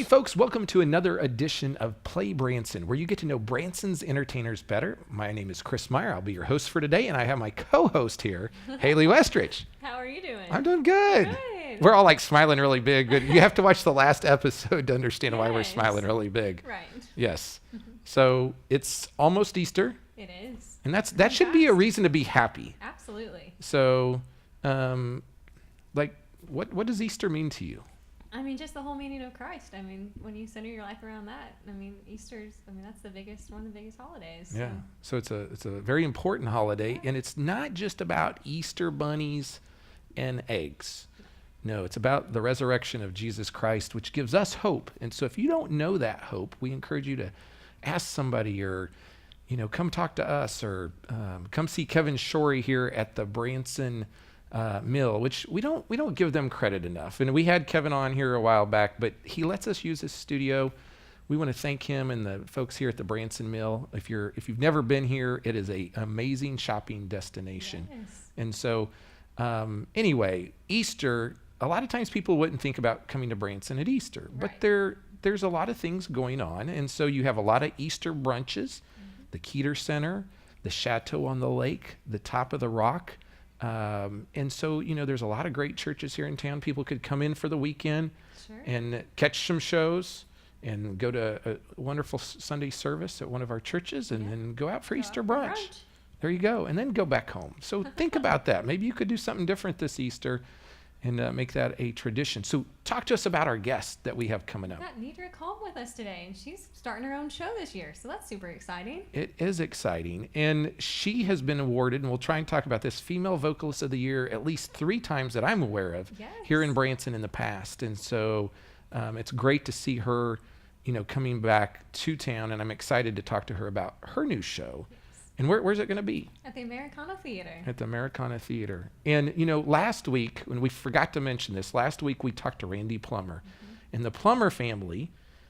Hey folks, welcome to another edition of Play Branson, where you get to know Branson's entertainers better. My name is Chris Meyer. I'll be your host for today, and I have my co-host here, Haley Westridge. How are you doing? I'm doing good. Good. We're all like smiling really big. You have to watch the last episode to understand why we're smiling really big. Right. Yes. So it's almost Easter. It is. And that should be a reason to be happy. Absolutely. So, what does Easter mean to you? I mean, just the whole meaning of Christ. I mean, when you center your life around that, I mean, Easter's, that's one of the biggest holidays. Yeah. So it's a very important holiday, and it's not just about Easter bunnies and eggs. No, it's about the resurrection of Jesus Christ, which gives us hope. And so if you don't know that hope, we encourage you to ask somebody or, come talk to us or come see Kevin Shorey here at the Branson Mill, which we don't give them credit enough. And we had Kevin on here a while back, but he lets us use his studio. We want to thank him and the folks here at the Branson Mill. If you've never been here, it is an amazing shopping destination. Yes. And so anyway, Easter, a lot of times people wouldn't think about coming to Branson at Easter, but there's a lot of things going on. And so you have a lot of Easter brunches, the Keeter Center, the Chateau on the Lake, the Top of the Rock. And so, there's a lot of great churches here in town. People could come in for the weekend and catch some shows and go to a wonderful Sunday service at one of our churches and then go out for Easter brunch. There you go. And then go back home. So think about that. Maybe you could do something different this Easter and make that a tradition. So talk to us about our guest that we have coming up. We've got Nedgra Culp with us today, and she's starting her own show this year, so that's super exciting. It is exciting, and she has been awarded, and we'll try and talk about this, Female Vocalist of the Year at least 3 times that I'm aware of here in Branson in the past. And so it's great to see her, coming back to town, and I'm excited to talk to her about her new show. And where's it going to be? At the Americana Theater. At the Americana Theater. And, last week, when we forgot to mention this, last week we talked to Randy Plummer. And the Plummer family,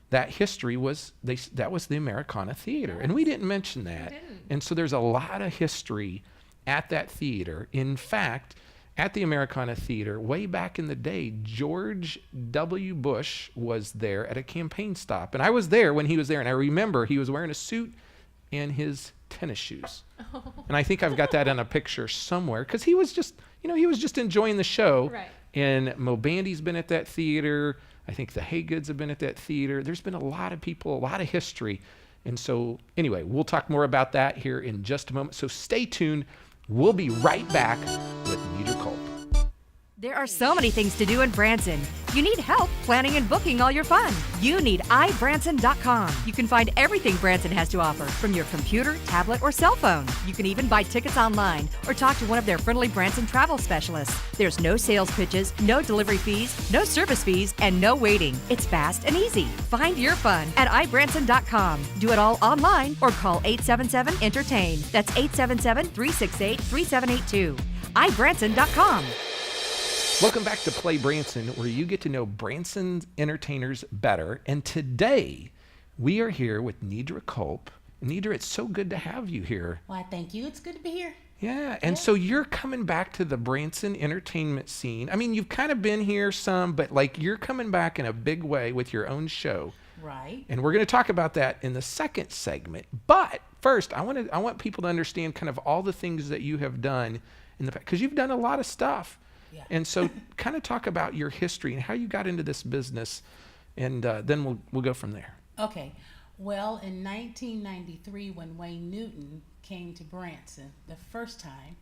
that history was the Americana Theater. And we didn't mention that. We didn't. And so there's a lot of history at that theater. In fact, at the Americana Theater, way back in the day, George W. Bush was there at a campaign stop. And I was there when he was there. And I remember he was wearing a suit and his tennis shoes. And I think I've got that in a picture somewhere because he was just, he was just enjoying the show. Right. And Mo Bandy's been at that theater. I think the Haygoods have been at that theater. There's been a lot of people, a lot of history. And so anyway, we'll talk more about that here in just a moment. So stay tuned. We'll be right back with Nedra Culp. There are so many things to do in Branson. You need help planning and booking all your fun. You need iBranson.com. You can find everything Branson has to offer from your computer, tablet, or cell phone. You can even buy tickets online or talk to one of their friendly Branson travel specialists. There's no sales pitches, no delivery fees, no service fees, and no waiting. It's fast and easy. Find your fun at iBranson.com. Do it all online or call 877-ENTERTAIN. That's 877-368-3782. iBranson.com. Welcome back to Play Branson, where you get to know Branson's entertainers better. And today, we are here with Nedgra Culp. Nedra, it's so good to have you here. Why, thank you. It's good to be here. Yeah, and so you're coming back to the Branson entertainment scene. I mean, you've kind of been here some, but you're coming back in a big way with your own show. Right. And we're going to talk about that in the second segment. But first, I want people to understand kind of all the things that you have done in the past, because you've done a lot of stuff. Yeah. And so kind of talk about your history and how you got into this business, and then we'll go from there. Okay. Well, in 1993, when Wayne Newton came to Branson the first time,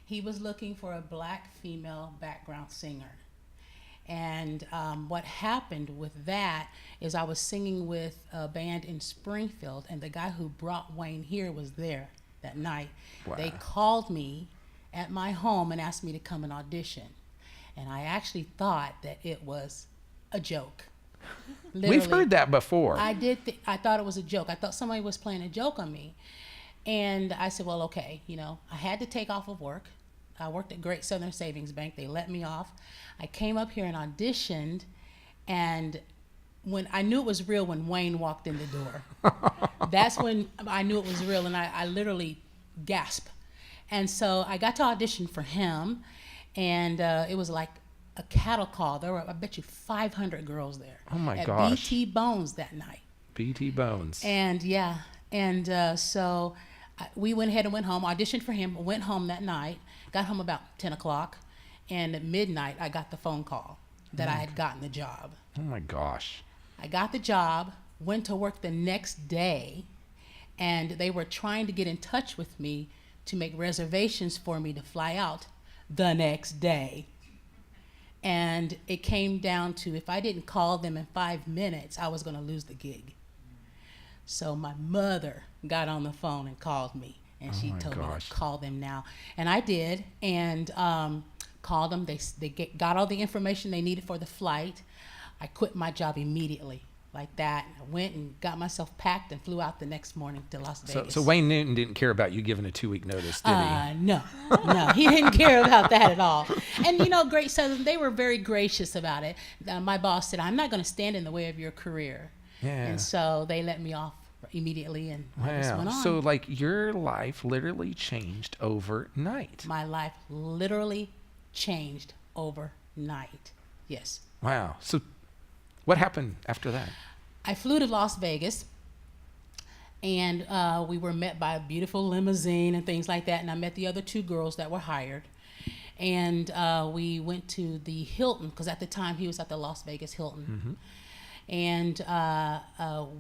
he was looking for a black female background singer. And what happened with that is I was singing with a band in Springfield, and the guy who brought Wayne here was there that night. Wow. They called me at my home and asked me to come and audition. And I actually thought that it was a joke. Literally, we've heard that before. I did. I thought it was a joke. I thought somebody was playing a joke on me. And I said, well, okay, I had to take off of work. I worked at Great Southern Savings Bank. They let me off. I came up here and auditioned. And when I knew it was real when Wayne walked in the door. That's when I knew it was real. And I literally gasped. And so I got to audition for him. And it was like a cattle call. There were, I bet you, 500 girls there. Oh my at gosh. BT Bones that night. BT Bones. And yeah, and so we went ahead and went home, auditioned for him, went home that night, got home about 10 o'clock, and at midnight I got the phone call that I had gotten the job. Oh my gosh. I got the job, went to work the next day, and they were trying to get in touch with me to make reservations for me to fly out the next day. And it came down to, if I didn't call them in 5 minutes, I was going to lose the gig. So my mother got on the phone and called me, and she told me to call them now. And I did, and called them. They got all the information they needed for the flight. I quit my job immediately, like that. I went and got myself packed and flew out the next morning to Las Vegas. So Wayne Newton didn't care about you giving a 2-week notice, did he? No, he didn't care about that at all. And Great Southern, they were very gracious about it. My boss said, "I'm not going to stand in the way of your career." Yeah. And so they let me off immediately, and I just went on. So like your life literally changed overnight. My life literally changed overnight. Yes. Wow. So what happened after that? I flew to Las Vegas, and we were met by a beautiful limousine and things like that, and I met the other 2 girls that were hired. And we went to the Hilton, because at the time he was at the Las Vegas Hilton. And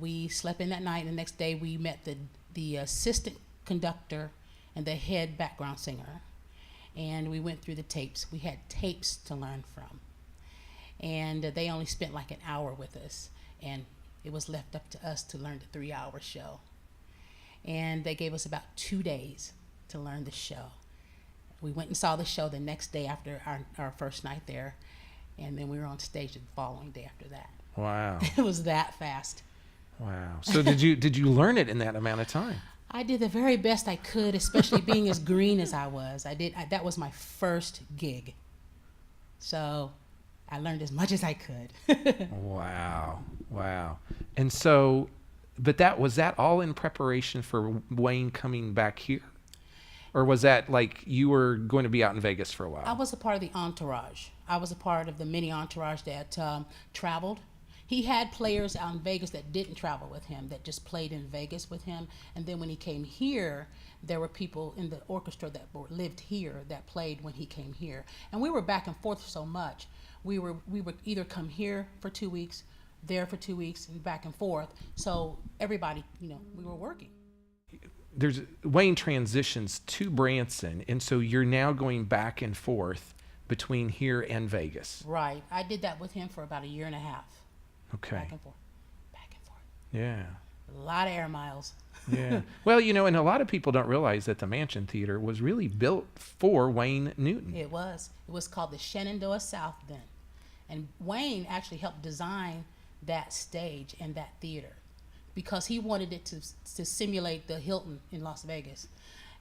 we slept in that night, and the next day we met the assistant conductor and the head background singer. And we went through the tapes. We had tapes to learn from. And they only spent like an hour with us, and it was left up to us to learn the 3-hour show. And they gave us about 2 days to learn the show. We went and saw the show the next day after our first night there, and then we were on stage the following day after that. Wow. It was that fast. Wow. So did you learn it in that amount of time? I did the very best I could, especially being as green as I was. That was my first gig. So I learned as much as I could. Wow. And so, but was that all in preparation for Wayne coming back here? Or was that like you were going to be out in Vegas for a while? I was a part of the entourage. I was a part of the mini entourage that traveled. He had players out in Vegas that didn't travel with him, that just played in Vegas with him. And then when he came here, there were people in the orchestra that lived here that played when he came here. And we were back and forth so much. We would either come here for 2 weeks, there for 2 weeks, and back and forth. So everybody, we were working. Wayne transitions to Branson, and so you're now going back and forth between here and Vegas. Right. I did that with him for about 1.5 years. Okay. Back and forth. Yeah. A lot of air miles. Yeah. Well, and a lot of people don't realize that the Mansion Theater was really built for Wayne Newton. It was. It was called the Shenandoah South then. And Wayne actually helped design that stage and that theater because he wanted it to simulate the Hilton in Las Vegas.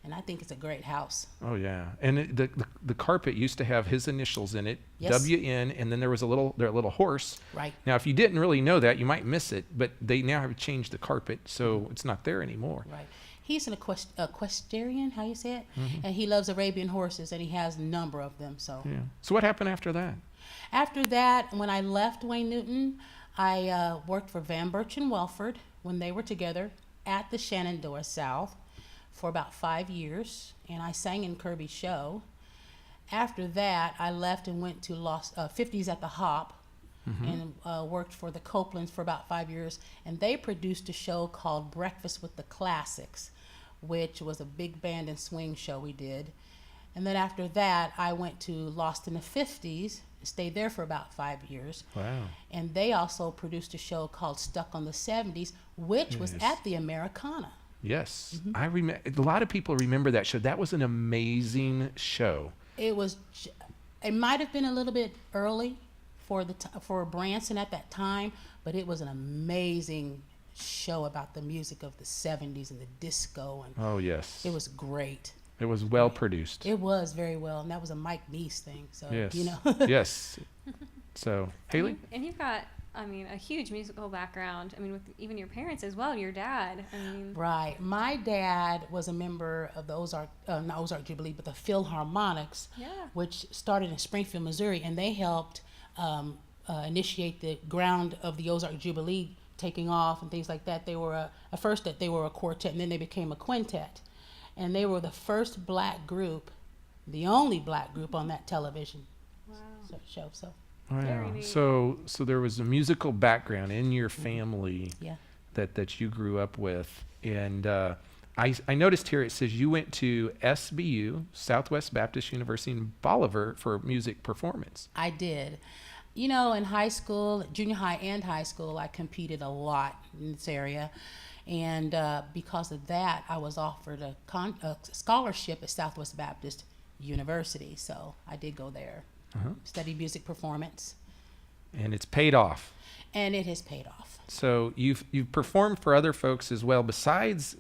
And I think it's a great house. Oh yeah, and the carpet used to have his initials in it, Yes. WN, and then there was a little horse. Right. Now, if you didn't really know that, you might miss it, but they now have changed the carpet, so it's not there anymore. Right. He's an equestrian, how you say it? Mm-hmm. And he loves Arabian horses, and he has a number of them. So Yeah. So what happened after that? after that, when I left Wayne Newton, I worked for Van Birch and Welford when they were together at the Shenandoah South for about 5 years, and I sang in Kirby's show. After that, I left and went to 50s at the Hop, and worked for the Copelands for about 5 years, and they produced a show called Breakfast with the Classics, which was a big band and swing show we did. And then after that, I went to Lost in the 50s, stayed there for about 5 years. Wow. And they also produced a show called Stuck on the 70s, which was Yes. at the Americana. Yes, I remember. A lot of people remember that show. That was an amazing show. It might have been a little bit early for Branson at that time, but it was an amazing show about the music of the 70s and the disco, and Oh yes. it was great. It was well produced. It was very well, and that was a Mike Neese thing. So Yes. you know, Yes. So Haley. And you've got I mean, a huge musical background. I mean, with even your parents as well, your dad. I mean, Right. My dad was a member of the not Ozark Jubilee, but the Philharmonics, yeah. which started in Springfield, Missouri, and they helped initiate the ground of the Ozark Jubilee taking off and things like that. They were at first that they were a quartet, and then they became a quintet, and they were the first black group, the only black group on that television Wow. show. So Very Wow. neat. So there was a musical background in your family yeah. that you grew up with, and I noticed here it says you went to SBU, Southwest Baptist University in Bolivar, for music performance. I did. You know, in high school, junior high and high school, I competed a lot in this area. And because of that, I was offered a scholarship at Southwest Baptist University. So I did go there, study music performance. And it's paid off. And it has paid off. So you've performed for other folks as well, besides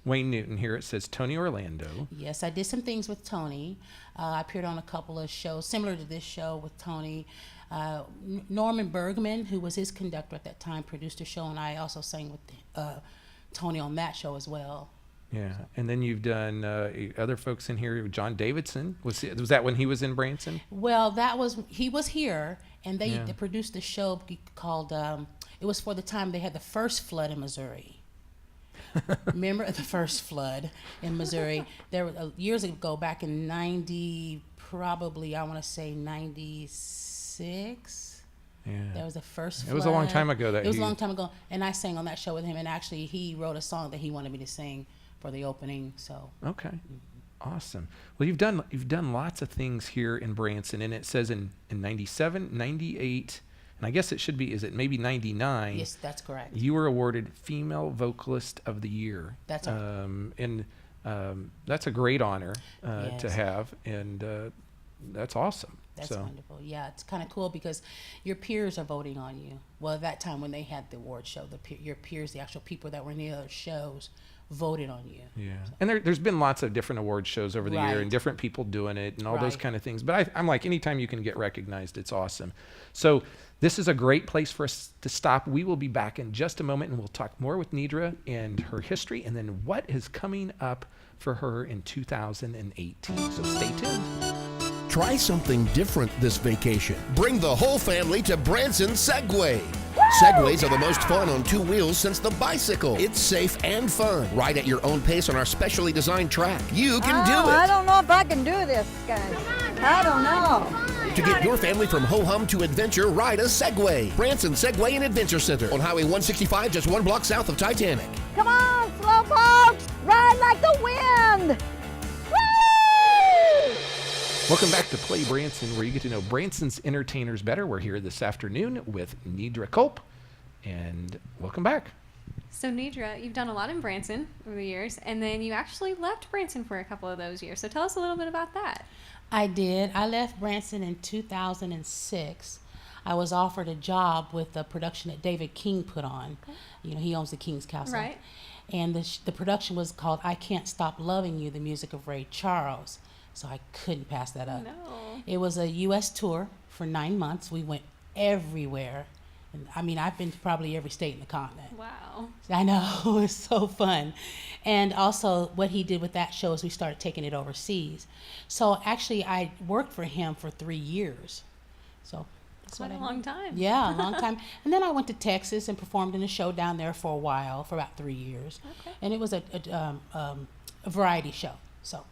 Wayne Newton. Here it says Tony Orlando. Yes, I did some things with Tony. I appeared on a couple of shows similar to this show with Tony. Norman Bergman, who was his conductor at that time, produced a show, and I also sang with Tony on that show as well. Yeah, and then you've done other folks in here. John Davidson, was that when he was in Branson? Well, he was here, and they Yeah. produced a show called. It was for the time they had the first flood in Missouri. Remember the first flood in Missouri? There were years ago, back in '90, probably I want to say '96. Yeah. There was the first flood. It was a long time ago It was a long time ago, and I sang on that show with him. And actually, he wrote a song that he wanted me to sing for the opening. So Okay. Awesome. Well, you've done lots of things here in Branson, and it says in 97, 98, and I guess it should be, is it maybe 99? yes, that's correct. You were awarded Female Vocalist of the Year. That's right. And that's a great honor to Yes. have, and that's awesome. That's so, wonderful. Yeah, it's kind of cool because your peers are voting on you. Well, at that time when they had the award show, your peers, the actual people that were in the other shows, voted on you. yeah. And there's been lots of different award shows over the year, Right. and different people doing it, and all those Right. kind of things. But I'm like, anytime you can get recognized, it's awesome. So this is a great place for us to stop. We will be back in just a moment, and we'll talk more with Nedra and her history, and then what is coming up for her in 2018. So stay tuned. Try something different this vacation. Bring the whole family to Branson Segway. Segways are the most fun on two wheels since the bicycle. It's safe and fun. Ride at your own pace on our specially designed track. You can do I it. don't know if I can do this, guys. I don't know. To get your family from ho-hum to adventure, ride a Segway. Branson Segway and Adventure Center on Highway 165, just 1 block south of Titanic. Come on, slowpokes! Ride like the wind! Woo! Welcome back to Play Branson, where you get to know Branson's entertainers better. We're here this afternoon with Nedra Culp, and welcome back. So Nedra, you've done a lot in Branson over the years, and then you actually left Branson for a couple of those years. So tell us a little bit about that. I did. I left Branson in 2006. I was offered a job with a production that David King put on. You know, he owns the King's Castle. Right. And the production was called I Can't Stop Loving You, the music of Ray Charles. So I couldn't pass that up. No. It was a U.S. tour for 9 months. We went everywhere. And, I mean, I've been to probably every state in the continent. Wow. I know, it was so fun. And also what he did with that show is we started taking it overseas. So actually I worked for him for 3 years. So that's Quite what a I long did. time. Yeah, a long time. And then I went to Texas and performed in a show down there for a while, for about 3 years. Okay. And it was a variety show. So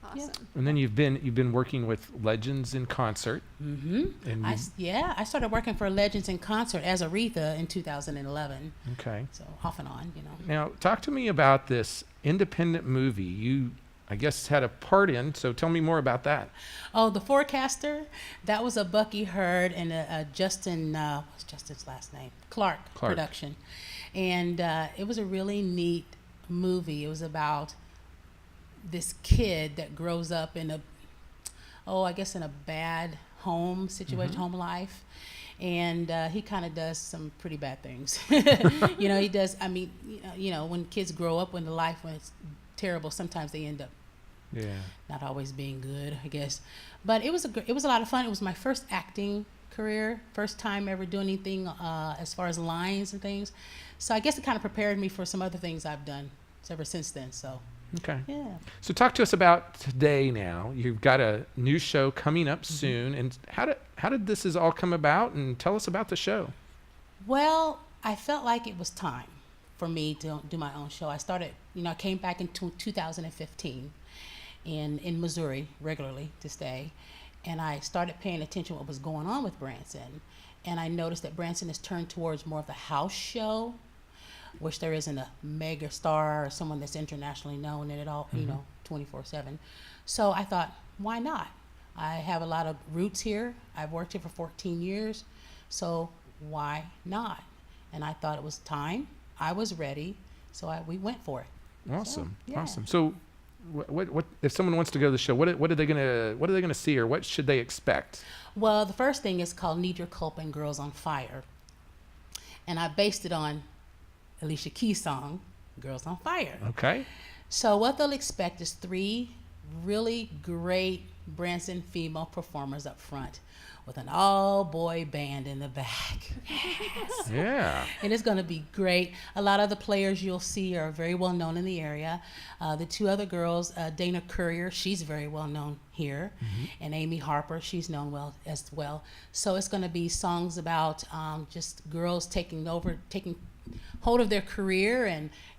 Awesome. And then you've been working with Legends in Concert. hmm And I started working for Legends in Concert as Aretha in 2011. okay. So off and on, you know. Now, talk to me about this independent movie you, I guess, had a part in. So tell me more about that. Oh, The Forecaster, that was a Bucky Hurd and a Justin, what's Justin's last name? Clark production. And it was a really neat movie. It was about this kid that grows up in I guess in a bad home situation, home life. And he kind of does some pretty bad things. You know, he does, I mean, you know, when kids grow up, when it's terrible, sometimes they end up Yeah. not always being good, I guess. But it was a lot of fun. It was my first acting career. First time ever doing anything as far as lines and things. So I guess it kind of prepared me for some other things I've done ever since then. So Okay. yeah. So talk to us about today now. You've got a new show coming up soon. And how did this all come about? And tell us about the show. Well, I felt like it was time for me to do my own show. I started, I came back in 2015 in Missouri regularly to stay. And I started paying attention to what was going on with Branson. And I noticed that Branson has turned towards more of the house show, which there isn't a mega star or someone that's internationally known in it all, 24/7. So I thought, why not? I have a lot of roots here. I've worked here for 14 years. So why not? And I thought it was time. I was ready. So we went for it. Awesome. So, yeah. Awesome. So what if someone wants to go to the show, what are they gonna see, or what should they expect? Well, the first thing is called Nedra Culp and Girls on Fire. And I based it on Alicia Keys' song, Girls on Fire. Okay. So what they'll expect is 3 really great Branson female performers up front with an all-boy band in the back. Yes. Yeah. And it's going to be great. A lot of the players you'll see are very well known in the area. The 2 other girls, Dana Courier, she's very well known here, and Amy Harper, she's known well as well. So it's going to be songs about just girls taking hold of their career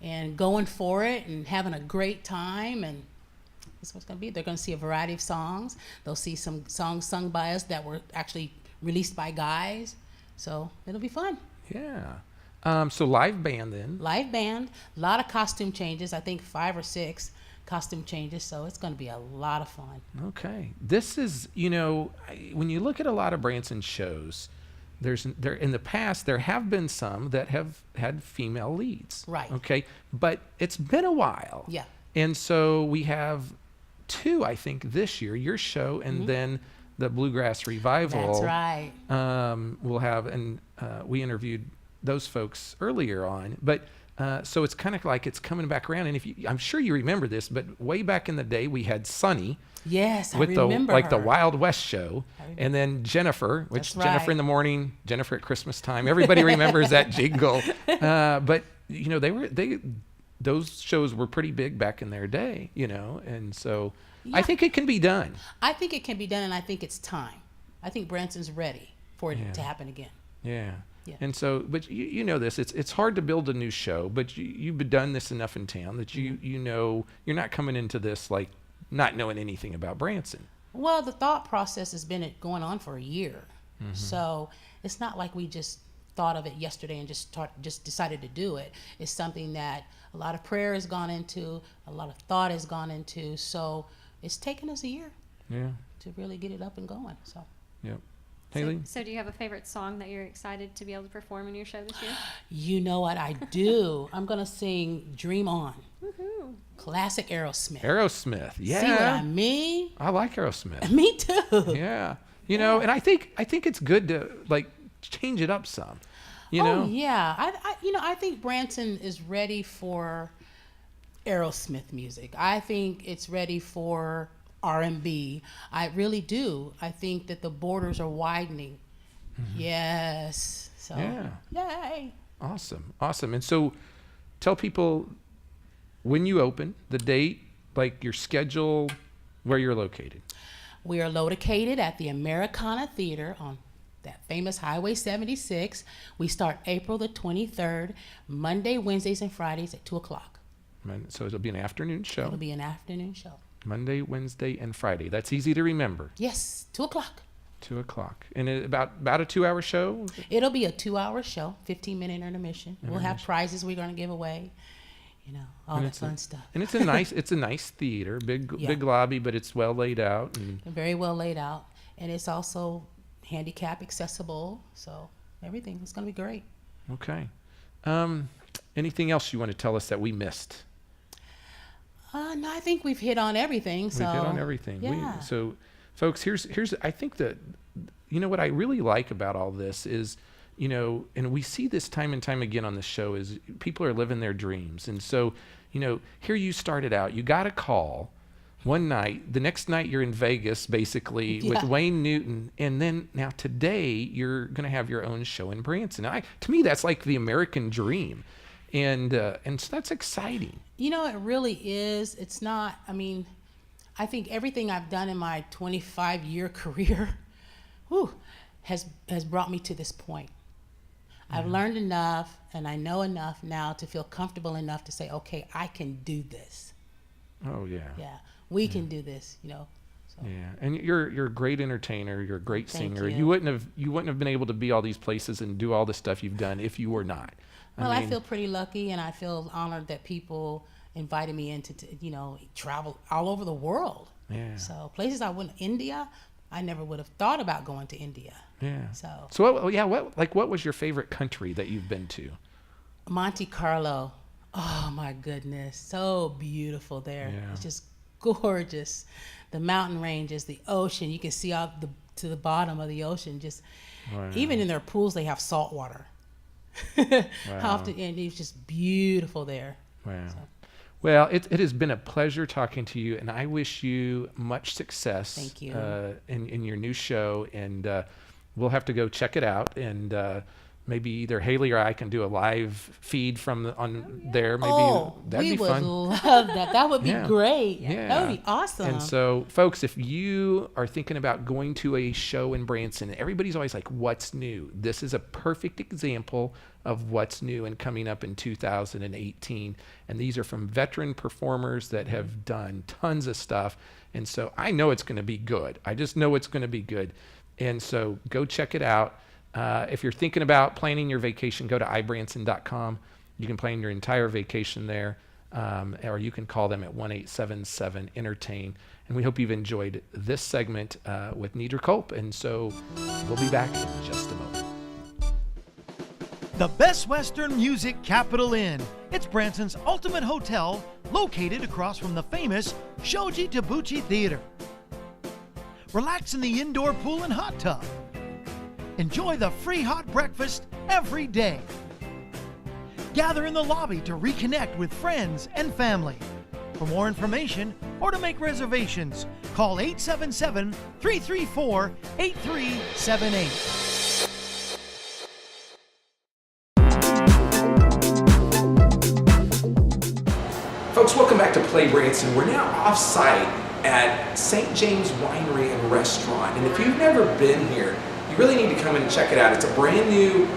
and going for it and having a great time, and that's what it's going to be. They're going to see a variety of songs. They'll see some songs sung by us that were actually released by guys. So it'll be fun. Yeah. So live band then. Live band, a lot of costume changes. I think 5 or 6 costume changes. So it's going to be a lot of fun. Okay. This is, when you look at a lot of Branson shows, there in the past there have been some that have had female leads. Right. Okay. But it's been a while. Yeah. And so we have 2, I think, this year, your show, and then the Bluegrass Revival. That's right. We'll have, and we interviewed those folks earlier on, but so it's kind of like it's coming back around. And I'm sure you remember this, but way back in the day, we had Sunny. Yes, I with remember the her. Wild West show, and then Jennifer, which That's Jennifer right. in the morning, Jennifer at Christmas time. Everybody remembers that jingle. But those shows were pretty big back in their day, and so I think it can be done. I think it can be done, and I think it's time. I think Branson's ready for it to happen again. Yeah. Yeah. And so, but you know this, it's hard to build a new show, but you've done this enough in town that you know you're not coming into this like not knowing anything about Branson. Well, the thought process has been going on for a year. So it's not like we just thought of it yesterday and just decided to do it. It's something that a lot of prayer has gone into, a lot of thought has gone into. So it's taken us a year to really get it up and going. So. Yep. Haley? So do you have a favorite song that you're excited to be able to perform in your show this year? You know what I do? I'm going to sing Dream On. Woohoo. Classic Aerosmith. Aerosmith. Yeah. See what I mean? I like Aerosmith. Me too. Yeah. And I think it's good to like change it up some. You know? Oh yeah. I think Branson is ready for Aerosmith music. I think it's ready for R&B. I really do. I think that the borders are widening. Yes. So yay. Awesome. And so tell people when you open, the date, like your schedule, where you're located. We are located at the Americana Theater on that famous Highway 76. We start April the 23rd, Monday, Wednesdays, and Fridays at 2 o'clock. So it'll be an afternoon show. It'll be an afternoon show. Monday, Wednesday, and Friday. That's easy to remember. Yes, 2 o'clock. 2 o'clock. And about a 2-hour show? It'll be a 2-hour show, 15-minute intermission. We'll have prizes we're going to give away. All that fun stuff. And it's a nice theater, big lobby, but it's well laid out. And very well laid out. And it's also handicap accessible. So everything is going to be great. Okay. Anything else you want to tell us that we missed? No, I think we've hit on everything. We've hit on everything. Yeah. So, folks, here's I think that, what I really like about all this is, and we see this time and time again on the show, is people are living their dreams. And so, here you started out, you got a call one night. The next night you're in Vegas, basically, with Wayne Newton. And then now today you're going to have your own show in Branson. To me, that's like the American dream. And so that's exciting. You know, it really is. It's not, I mean, I think everything I've done in my 25-year career has brought me to this point. I've learned enough, and I know enough now to feel comfortable enough to say, okay, I can do this. Oh, yeah. Yeah, we can do this, you know. So. Yeah, and you're a great entertainer. You're a great singer. you. You wouldn't have been able to be all these places and do all the stuff you've done if you were not. Well, I feel pretty lucky, and I feel honored that people invited me in to travel all over the world. Yeah. So places India, I never would have thought about going to India. Yeah. So what was your favorite country that you've been to? Monte Carlo. Oh my goodness, so beautiful there. Yeah. It's just gorgeous. The mountain ranges, the ocean. You can see out to the bottom of the ocean. Just even in their pools, they have salt water. Often, and it's just beautiful there. Wow. So. Well, it has been a pleasure talking to you, and I wish you much success. Thank you. In your new show, and we'll have to go check it out, and maybe either Haley or I can do a live feed from there. Maybe that'd be fun. We would love that. That would be great. Yeah. That would be awesome. And so, folks, if you are thinking about going to a show in Branson, everybody's always like, what's new? This is a perfect example of what's new and coming up in 2018. And these are from veteran performers that have done tons of stuff. And so I know it's going to be good. I just know it's going to be good. And so go check it out. If you're thinking about planning your vacation, go to ibranson.com. You can plan your entire vacation there, or you can call them at 1-877-ENTERTAIN. And we hope you've enjoyed this segment with Nedra Culp. And so we'll be back in just a moment. The Best Western Music Capital Inn. It's Branson's ultimate hotel, located across from the famous Shoji Tabuchi Theater. Relax in the indoor pool and hot tub. Enjoy the free hot breakfast every day. Gather in the lobby to reconnect with friends and family. For more information or to make reservations, call 877-334-8378. Folks, welcome back to Play Branson. We're now off-site at St. James Winery and Restaurant. And if you've never been here, you really need to come in and check it out. It's a brand new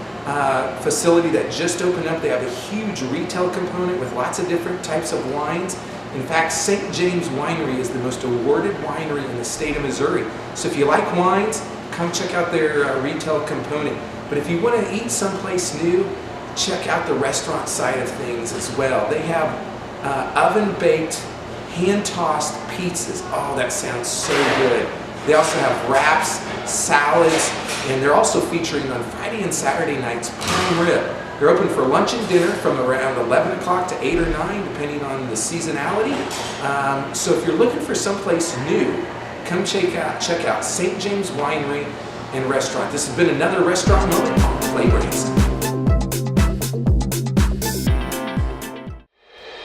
facility that just opened up. They have a huge retail component with lots of different types of wines. In fact, St. James Winery is the most awarded winery in the state of Missouri. So if you like wines, come check out their retail component. But if you want to eat someplace new, check out the restaurant side of things as well. They have oven-baked, hand-tossed pizzas. Oh, that sounds so good. They also have wraps, salads, and they're also featuring on Friday and Saturday nights prime rib. They're open for lunch and dinner from around 11 o'clock to 8 or 9, depending on the seasonality. So if you're looking for someplace new, come check out St. James Winery and Restaurant. This has been another restaurant moment on Play Branson.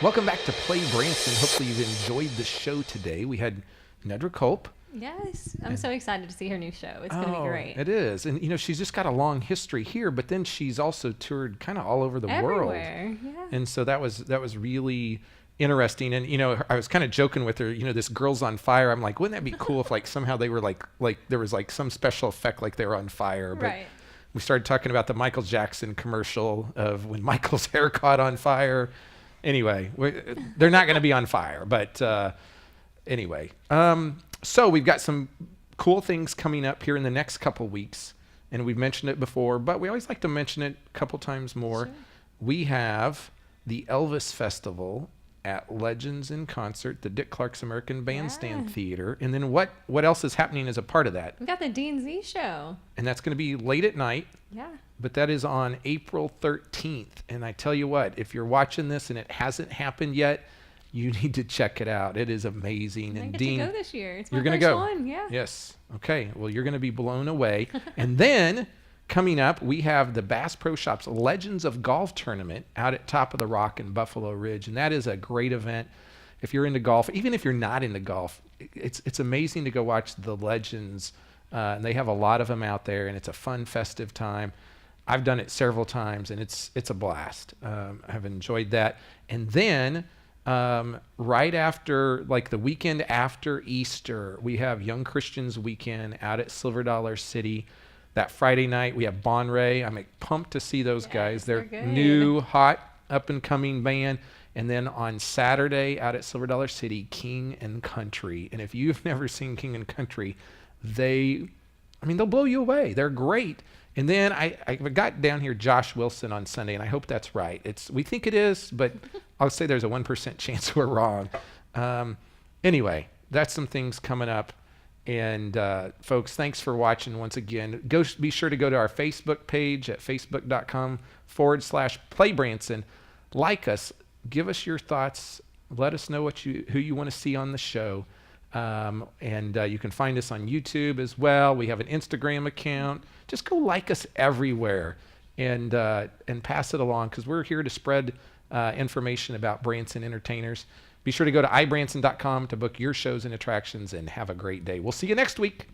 Welcome back to Play Branson. Hopefully you've enjoyed the show today. We had Nedra Culp. Yes, I'm so excited to see her new show. It's going to be great. It is. And, she's just got a long history here, but then she's also toured kind of all over the world. Everywhere, yeah. And so that was really interesting. And, I was kind of joking with her, this Girls on Fire. I'm like, wouldn't that be cool if, somehow they were, like there was, some special effect like they were on fire. But right. We started talking about the Michael Jackson commercial of when Michael's hair caught on fire. Anyway, they're not going to be on fire. But anyway. So we've got some cool things coming up here in the next couple weeks, and we've mentioned it before, but we always like to mention it a couple times more. Sure. We have the Elvis Festival at Legends in Concert, the Dick Clark's American Bandstand Theater, and then what else is happening as a part of that? We've got the D&Z show. And that's going to be late at night. Yeah. But that is on April 13th, and I tell you what, if you're watching this and it hasn't happened yet, you need to check it out. It is amazing. I and get Dean, to go this year. It's my you're going first to go. one. Yeah. Yes. Okay. Well, you're going to be blown away. And then coming up, we have the Bass Pro Shops Legends of Golf Tournament out at Top of the Rock in Buffalo Ridge, and that is a great event. if you're into golf, even if you're not into golf, it's amazing to go watch the legends. And they have a lot of them out there, and it's a fun, festive time. I've done it several times, and it's a blast. I've enjoyed that. And then right after, like the weekend after Easter, we have Young Christians Weekend out at Silver Dollar City. That Friday night, we have Bonray. I'm pumped to see those guys. They're good. new, hot, up-and-coming band. And then on Saturday out at Silver Dollar City, King and Country. And if you've never seen King and Country, they'll blow you away. They're great. And then I got down here Josh Wilson on Sunday, and I hope that's right. We think it is, but I'll say there's a 1% chance we're wrong. Anyway, that's some things coming up. And folks, thanks for watching once again. Be sure to go to our Facebook page at facebook.com/playbranson. Like us, give us your thoughts. Let us know who you want to see on the show. And you can find us on YouTube as well. We have an Instagram account. Just go like us everywhere and pass it along, because we're here to spread information about Branson entertainers. Be sure to go to ibranson.com to book your shows and attractions, and have a great day. We'll see you next week.